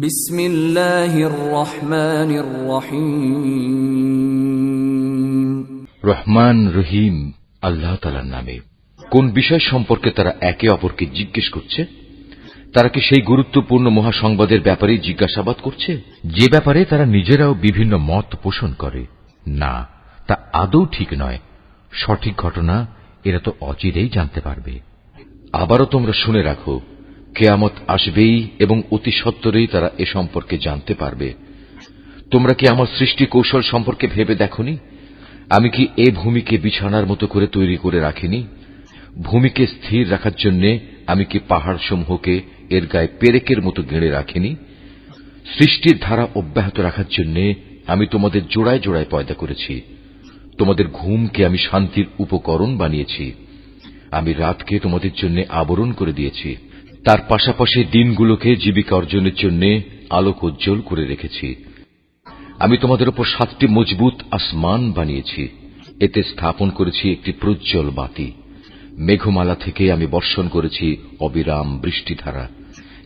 বিসমিল্লাহির রহমানির রহিম। রহমান রহিম আল্লাহ তাআলার নামে। কোন বিষয় সম্পর্কে তারা একে অপরকে জিজ্ঞেস করছে? তারা কি সেই গুরুত্বপূর্ণ মহাসংবাদের ব্যাপারেই জিজ্ঞাসাবাদ করছে, যে ব্যাপারে তারা নিজেরাও বিভিন্ন মত পোষণ করে? না, তা আদৌ ঠিক নয়। সঠিক ঘটনা এরা তো অচিরেই জানতে পারবে। আবারও তোমরা শুনে রাখো, কিয়ামত আসবেই এবং অতি সত্বরেই তারা এ সম্পর্কে জানতে পারবে। তোমরা কি আমার সৃষ্টি কৌশল সম্পর্কে ভেবে দেখনি? আমি কি এ ভূমিকে বিছানার মতো করে তৈরি করে রাখিনি? ভূমিকে স্থির রাখার জন্য আমি কি পাহাড় সমূহকে এর গায়ে পেরেকের মতো গেঁড়ে রাখিনি? সৃষ্টির ধারা অব্যাহত রাখার জন্য আমি তোমাদের জোড়ায় জোড়ায় পয়দা করেছি। তোমাদের ঘুমকে আমি শান্তির উপকরণ বানিয়েছি। আমি রাতকে তোমাদের জন্য আবরণ করে দিয়েছি। তার পাশাপাশি দিনগুলোকে জীবিকা অর্জনের জন্য আলোক উজ্জ্বল করে রেখেছি। আমি তোমাদের উপর 7টি মজবুত আসমান বানিয়েছি। এতে স্থাপন করেছি একটি প্রজ্জ্বল বাতি। মেঘমালা থেকে আমি বর্ষণ করেছি অবিরাম বৃষ্টিধারা,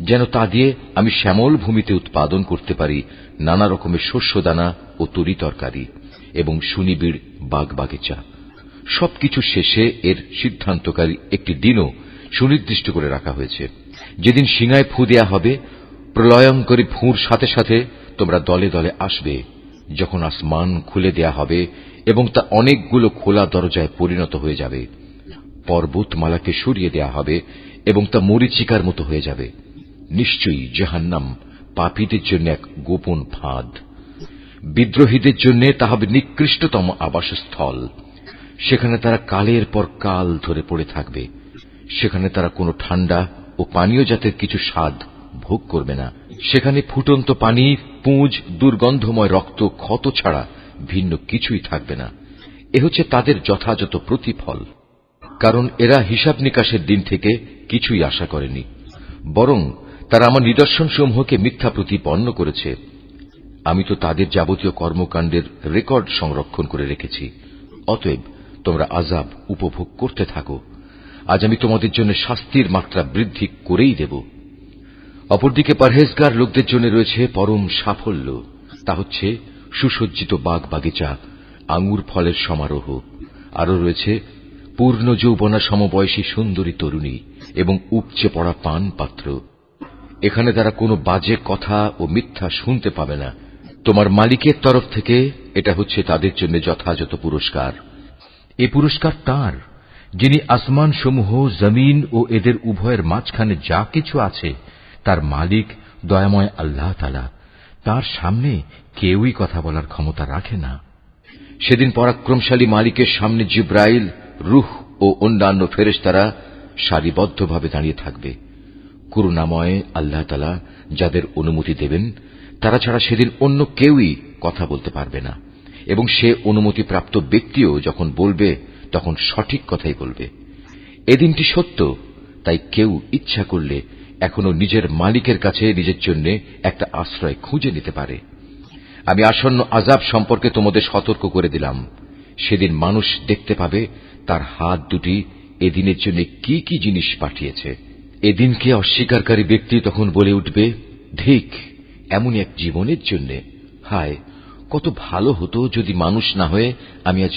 যেন তা দিয়ে আমি শ্যামল ভূমিতে উৎপাদন করতে পারি নানা রকমের শস্যদানা ও তরিতরকারি এবং সুনিবিড় বাগবাগিচা। সবকিছু শেষে এর সিদ্ধান্তকারী একটি দিনও সুনির্দিষ্ট করে রাখা হয়েছে, যেদিন সিঙায় ফু দেয়া হবে। প্রলয়ঙ্করী ফুঁর সাথে সাথে তোমরা দলে দলে আসবে, যখন আসমান খুলে দেয়া হবে এবং তা অনেকগুলো খোলা দরজায় পরিণত হয়ে যাবে। পর্বতমালাকে সরিয়ে দেয়া হবে এবং তা মরীচিকার মতো হয়ে যাবে। নিশ্চয়ই জাহান্নাম পাপীদের জন্য এক গোপন ফাঁদ। বিদ্রোহীদের জন্য তা হবে নিকৃষ্টতম আবাসস্থল। সেখানে তারা কালের পর কাল ধরে পড়ে থাকবে। সেখানে তারা কোনো ঠান্ডা ও পানীয় জাতের কিছু স্বাদ ভোগ করবে না। সেখানে ফুটন্ত পানি, পুঁজ, দুর্গন্ধময় রক্ত, ক্ষত ছাড়া ভিন্ন কিছুই থাকবে না। এ হচ্ছে তাদের যথাযথ প্রতিফল। কারণ এরা হিসাব নিকাশের দিন থেকে কিছুই আশা করেনি, বরং তারা আমার নিদর্শনসমূহকে মিথ্যা প্রতিপন্ন করেছে। আমি তো তাদের যাবতীয় কর্মকাণ্ডের রেকর্ড সংরক্ষণ করে রেখেছি। অতএব তোমরা আযাব উপভোগ করতে থাকো। আজ আমি তোমাদের জন্য শাস্তির মাত্রা বৃদ্ধি করেই দেব। অপরদিকে পরহেজগার লোকদের জন্য রয়েছে পরম সাফল্য। তা হচ্ছে সুসজ্জিত বাগ বাগিচা, আঙুর ফলের সমারোহ। আরও রয়েছে পূর্ণ যৌবনা সমবয়সী সুন্দরী তরুণী এবং উপচে পড়া পান পাত্র। এখানে তারা কোনো বাজে কথা ও মিথ্যা শুনতে পাবে না। তোমার মালিকের তরফ থেকে এটা হচ্ছে তাদের জন্য যথাযথ পুরস্কার। এ পুরস্কার তাঁর, যিনি আসমান সমূহ, জমিন ও এদের উভয়ের মাঝখানে যা কিছু আছে তার মালিক দয়াময় আল্লাহ তাআলা। তার সামনে কেউই কথা বলার ক্ষমতা রাখে না। সেদিন পরাক্রমশালী মালিকের সামনে জিব্রাইল, রূহ ও অন্যান্য ফেরেশতারা সারিবদ্ধভাবে দাঁড়িয়ে থাকবে। করুণাময় আল্লাহ তাআলা যাদের অনুমতি দেবেন, তারা ছাড়া সেদিন অন্য কেউই কথা বলতে পারবে না। এবং সে অনুমতিপ্রাপ্ত ব্যক্তিও যখন বলবে, তখন সঠিক কথাই বলবে। এদিনটি সত্য, তাই কেউ ইচ্ছা করলে এখনো নিজের মালিকের কাছে নিজের জন্য একটা আশ্রয় খুঁজে নিতে পারে। আমি আসন্ন আযাব সম্পর্কে তোমাদের সতর্ক করে দিলাম। সেদিন মানুষ দেখতে পাবে তার হাত দুটি এদিনের জন্য কি কি জিনিস পাঠিয়েছে। এদিনকে অস্বীকারী ব্যক্তি তখন বলে উঠবে, ধিক এমনই এক জীবনের জন্য। হায়, কত ভালো হতো যদি মানুষ না হয়ে আমি আজ